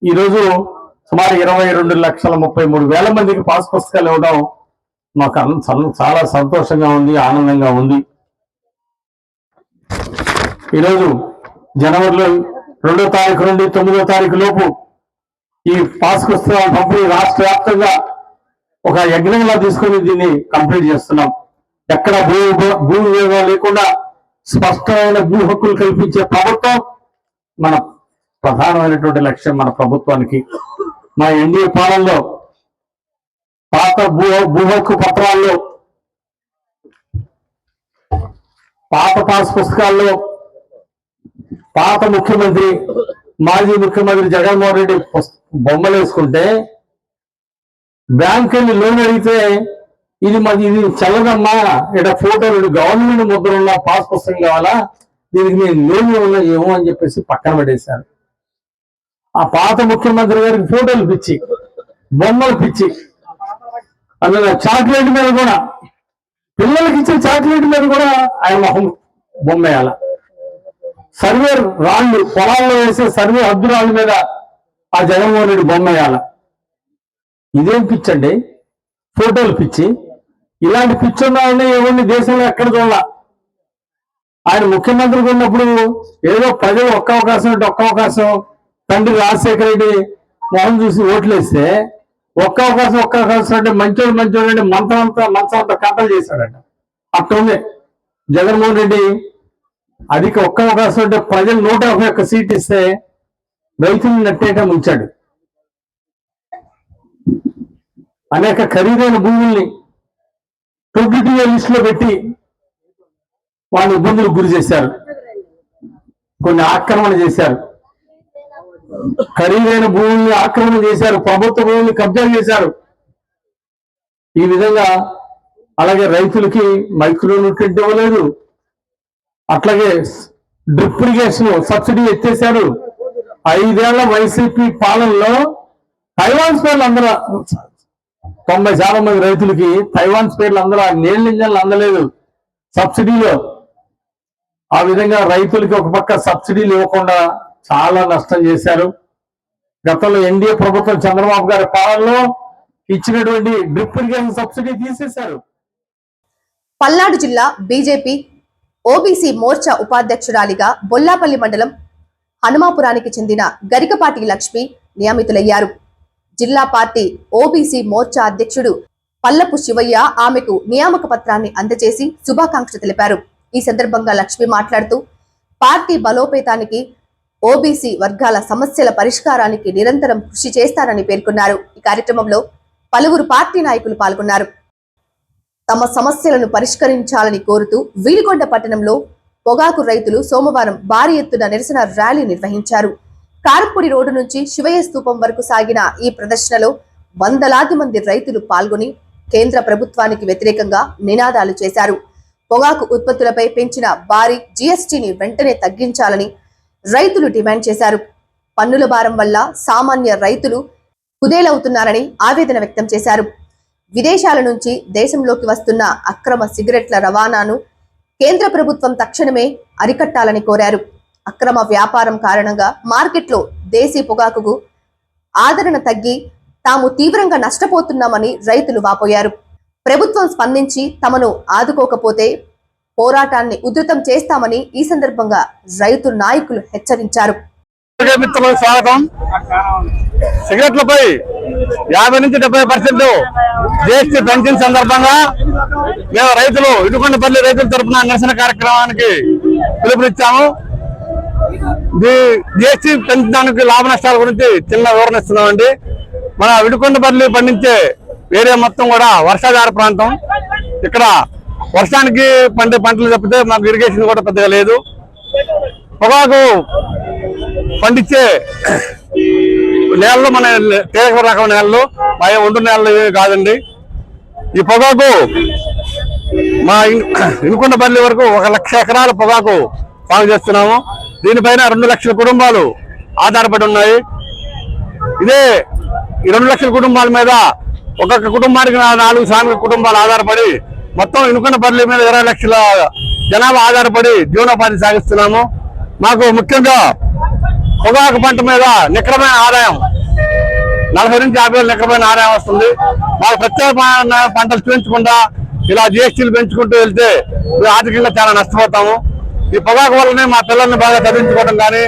Speaker 2: ఈరోజు సుమారు 22,33,000 మందికి పాస్ పుస్తకాలు ఇవ్వడం మాకు చాలా సంతోషంగా ఉంది, ఆనందంగా ఉంది. ఈరోజు జనవరిలో 2వ తారీఖు నుండి 9వ తారీఖు లోపు ఈ పాస్ పుస్తకాల పంపిణీ రాష్ట్ర వ్యాప్తంగా ఒక యజ్ఞంలా తీసుకుని దీన్ని కంప్లీట్ చేస్తున్నాం. ఎక్కడ భూ వినియోగం లేకుండా స్పష్టమైన భూ హక్కులు కల్పించే ప్రభుత్వం మన ప్రధానమైనటువంటి లక్ష్యం. మన ప్రభుత్వానికి మా ఎన్డీఏ పాలనలో పాత భూ హక్కు పత్రాల్లో, పాత పాస్ పుస్తకాల్లో పాత ముఖ్యమంత్రి, మాజీ ముఖ్యమంత్రి జగన్మోహన్ రెడ్డి బొమ్మలు వేసుకుంటే బ్యాంక్ వెళ్ళి లోన్ అడిగితే ఇది చల్లదమ్మా, ఇక్కడ ఫోటోలు గవర్నమెంట్ ముద్ర ఉన్న పాస్ పుస్తకం కావాలా, దీనికి మేము లోన్ ఏమో అని చెప్పేసి పక్కన పడేశారు. ఆ పాత ముఖ్యమంత్రి గారికి ఫోటోలు పిచ్చి, బొమ్మలు పిచ్చి, అందులో చాక్లెట్ మీద కూడా, పిల్లలకి ఇచ్చిన చాక్లెట్ మీద కూడా ఆయన మొహం బొమ్మ వేయాల. సర్వే రాళ్ళు, పొలాల్లో వేసే సర్వే హద్దు రాళ్ళ మీద ఆ జగన్మోహన్ రెడ్డి బొమ్మ వేయాల. ఇదేం పిచ్చి అండి? ఫోటోలు పిచ్చి. ఇలాంటి పిచ్చి ఉన్న వాళ్ళని ఎవరిని దేశంలో ఎక్కడ చూడాల. ఆయన ముఖ్యమంత్రిగా ఉన్నప్పుడు ఏదో ప్రజలు ఒక్క అవకాశం తండ్రి రాజశేఖర రెడ్డి మొహం చూసి ఓట్లేస్తే ఒక్క అవకాశం అంటే మంచోడు అంటే మంచం కథలు చేశాడట. అట్లా ఉంది జగన్మోహన్ రెడ్డి. అధిక ఒక్క అవకాశం అంటే ప్రజలు 151 సీట్ ఇస్తే రైతులను నట్టేట ముంచాడు. అనేక ఖరీదైన భూముల్ని టొగ్గిటిఏ లిస్ట్ లో పెట్టి వాళ్ళు ఇబ్బందులకు గురి చేశారు. కొన్ని ఆక్రమణ చేశారు, ఖరీదైన భూముల్ని ఆక్రమణ చేశారు, ప్రభుత్వ భూముల్ని కబ్జా చేశారు. ఈ విధంగా అలాగే రైతులకి మైక్రో న్యూట్రియంట్ ఇవ్వలేదు. అట్లాగే డ్రిప్ ఇరిగేషన్ సబ్సిడీ ఎత్తేశారు. 5 ఏళ్ల వైసీపీ పాలనలో తైవాన్ స్పేర్లు అందరూ 90% మంది రైతులకి తైవాన్ స్పేర్లు అందరూ నీళ్ళ ఇంజన్లు అందలేదు సబ్సిడీలో. ఆ విధంగా రైతులకి ఒక పక్క సబ్సిడీలు ఇవ్వకుండా చాలా నష్టం చేశారు. గతంలో ఎన్డీఏ ప్రభుత్వం చంద్రబాబు గారి పాలనలో ఇచ్చినటువంటి డ్రిప్ ఇరిగేషన్ సబ్సిడీ తీసేశారు.
Speaker 1: పల్నాడు జిల్లా బీజేపీ ఓబీసీ మోర్చా ఉపాధ్యక్షురాలిగా బొల్లాపల్లి మండలం హనుమాపురానికి చెందిన గరికపాటి లక్ష్మి నియమితులయ్యారు. జిల్లా పార్టీ ఓబీసీ మోర్చా అధ్యక్షుడు పల్లపు శివయ్య ఆమెకు నియామక పత్రాన్ని అందజేసి శుభాకాంక్షలు తెలిపారు. ఈ సందర్భంగా లక్ష్మి మాట్లాడుతూ పార్టీ బలోపేతానికి, ఓబీసీ వర్గాల సమస్యల పరిష్కారానికి నిరంతరం కృషి చేస్తారని పేర్కొన్నారు. ఈ కార్యక్రమంలో పలువురు పార్టీ నాయకులు పాల్గొన్నారు. తమ సమస్యలను పరిష్కరించాలని కోరుతూ వీలికొండ పట్టణంలో పొగాకు రైతులు సోమవారం భారీ ఎత్తున నిరసన ర్యాలీ నిర్వహించారు. కారంపూడి రోడ్డు నుంచి శివయ్య స్తూపం వరకు సాగిన ఈ ప్రదర్శనలో వందలాది మంది రైతులు పాల్గొని కేంద్ర ప్రభుత్వానికి వ్యతిరేకంగా నినాదాలు చేశారు. పొగాకు ఉత్పత్తులపై పెంచిన భారీ జీఎస్టీని వెంటనే తగ్గించాలని రైతులు డిమాండ్ చేశారు. పన్నుల భారం వల్ల సామాన్య రైతులు కుదేలవుతున్నారని ఆవేదన వ్యక్తం చేశారు. విదేశాల నుంచి దేశంలోకి వస్తున్న అక్రమ సిగరెట్ల రవాణాను కేంద్ర ప్రభుత్వం తక్షణమే అరికట్టాలని కోరారు. అక్రమ వ్యాపారం కారణంగా మార్కెట్లో దేశీ పొగాకుకు ఆదరణ తగ్గి తాము తీవ్రంగా నష్టపోతున్నామని రైతులు వాపోయారు. ప్రభుత్వం స్పందించి తమను ఆదుకోకపోతే పోరాటాన్ని ఉధృతం చేస్తామని ఈ సందర్భంగా రైతు నాయకులు హెచ్చరించారు.
Speaker 6: స్వాగతం. సిగరెట్లపై 50 నుంచి 70% జీఎస్టీ పెంచిన సందర్భంగా మేము రైతులు ఇటుకొండపల్లి రైతుల తరఫున నిరసన కార్యక్రమానికి పిలుపునిచ్చాము. జీఎస్టీ పెంచడానికి లాభ నష్టాల గురించి చిన్న వివరణ ఇస్తున్నామండి. మన విడుకొండపల్లి పండించే ఏరియా మొత్తం కూడా వర్షాధార ప్రాంతం. ఇక్కడ వర్షానికి పండే పంటలు తప్పితే మాకు ఇరిగేషన్ కూడా పెద్దగా లేదు. పొగాకు పండించే నేలలు మన తేలిక రకం నేలలు, మా ఒండు నేలలు కాదండి. ఈ పొగాకు మా ఇనుకొండపల్లి వరకు 1 లక్ష ఎకరాల పొగాకు సాగు చేస్తున్నాము. దీనిపైన 2 లక్షల కుటుంబాలు ఆధారపడి ఉన్నాయి. ఇదే ఈ 2 లక్షల కుటుంబాల మీద ఒక్కొక్క కుటుంబానికి 4 శ్రామిక కుటుంబాలు ఆధారపడి మొత్తం ఇనుకొండపల్లి మీద 20 లక్షల జనాభా ఆధారపడి జీవనోపాధి సాగిస్తున్నాము. మాకు ముఖ్యంగా పొగాకు పంట మీద నికరమైన ఆదాయం 40 నుంచి 50 వేల నికరమైన ఆదాయం వస్తుంది. మాకు ప్రత్యేకమైన పంటలు చూపించకుండా ఇలా జీఎస్టీలు పెంచుకుంటూ వెళ్తే ఆర్థికంగా చాలా నష్టపోతాము. ఈ పొగాకు వల్లనే మా పిల్లల్ని బాగా చదివించుకోవడం కానీ,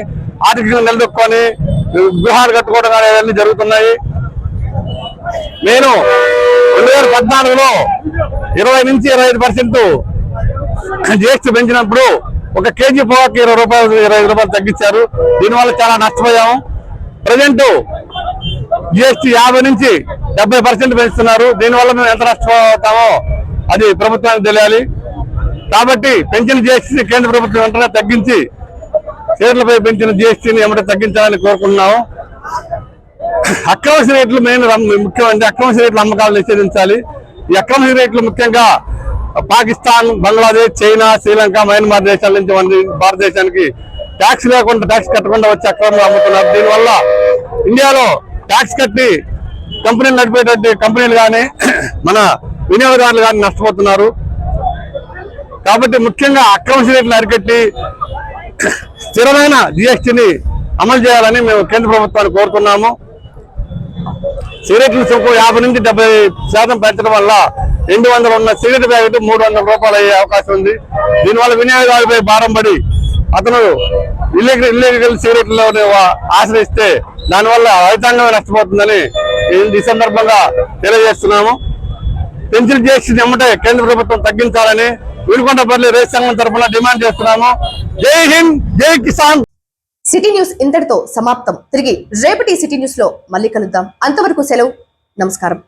Speaker 6: ఆర్థికంగా నిలదొక్కుని గృహాలు కట్టుకోవడం కానీ ఇవన్నీ జరుగుతున్నాయి. నేను 2014లో 20 నుంచి 25% జీఎస్టీ పెంచినప్పుడు 1 కేజీ పొగాకు 20 రూపాయలు 25 రూపాయలు తగ్గించారు. దీనివల్ల చాలా నష్టపోయాము. ప్రజెంట్ జీఎస్టీ 50 నుంచి 70% పెంచుతున్నారు. దీనివల్ల మేము ఎంత నష్టపోతామో అది ప్రభుత్వానికి తెలియాలి. కాబట్టి పెంచిన జీఎస్టీని కేంద్ర ప్రభుత్వం వెంటనే తగ్గించి షేర్లపై పెంచిన జీఎస్టీని ఏమంటే తగ్గించాలని కోరుకుంటున్నాము. అక్రమ రేట్లు మెయిన్ ముఖ్యమండి. అక్రమ రేట్ల అమ్మకాలు నిషేధించాలి. ఈ అక్రమ రేట్లు ముఖ్యంగా పాకిస్తాన్, బంగ్లాదేశ్, చైనా, శ్రీలంక, మయన్మార్ దేశాల నుంచి మన భారతదేశానికి ట్యాక్స్ లేకుండా, ట్యాక్స్ కట్టకుండా వచ్చి అక్రమంగా అమ్ముతున్నారు. దీనివల్ల ఇండియాలో ట్యాక్స్ కట్టి కంపెనీలు నడిపేటువంటి కంపెనీలు కానీ మన వినియోగదారులు కానీ నష్టపోతున్నారు. కాబట్టి ముఖ్యంగా అక్రమ రేట్లు అరికట్టి స్థిరమైన జీఎస్టీని అమలు చేయాలని మేము కేంద్ర ప్రభుత్వాన్ని కోరుతున్నాము. సిగరెట్ల సుంకం 50 నుంచి 70% పెంచడం వల్ల 200 ఉన్న సిగరెట్ ప్యాకెట్ 300 రూపాయలు అయ్యే అవకాశం ఉంది. దీనివల్ల వినియోగదారులపై భారం పడి అతను ఇల్లీగల్ సిగరెట్లను ఆశ్రయిస్తే దానివల్ల రైతాంగమే నష్టపోతుందని ఈ సందర్భంగా తెలియజేస్తున్నాము. పెన్షన్ జీఎస్టీ ఎమ్మటే కేంద్ర ప్రభుత్వం తగ్గించాలని వినుకొండపల్లి రైతు సంఘం తరఫున డిమాండ్ చేస్తున్నాము. జై హింద్, జై కిసాన్.
Speaker 1: సిటీ న్యూస్ ఇంతటితో సమాప్తం. తిరిగి రేపటి సిటీ న్యూస్ లో మళ్ళీ కలుద్దాం. అంతవరకు సెలవు. నమస్కారం.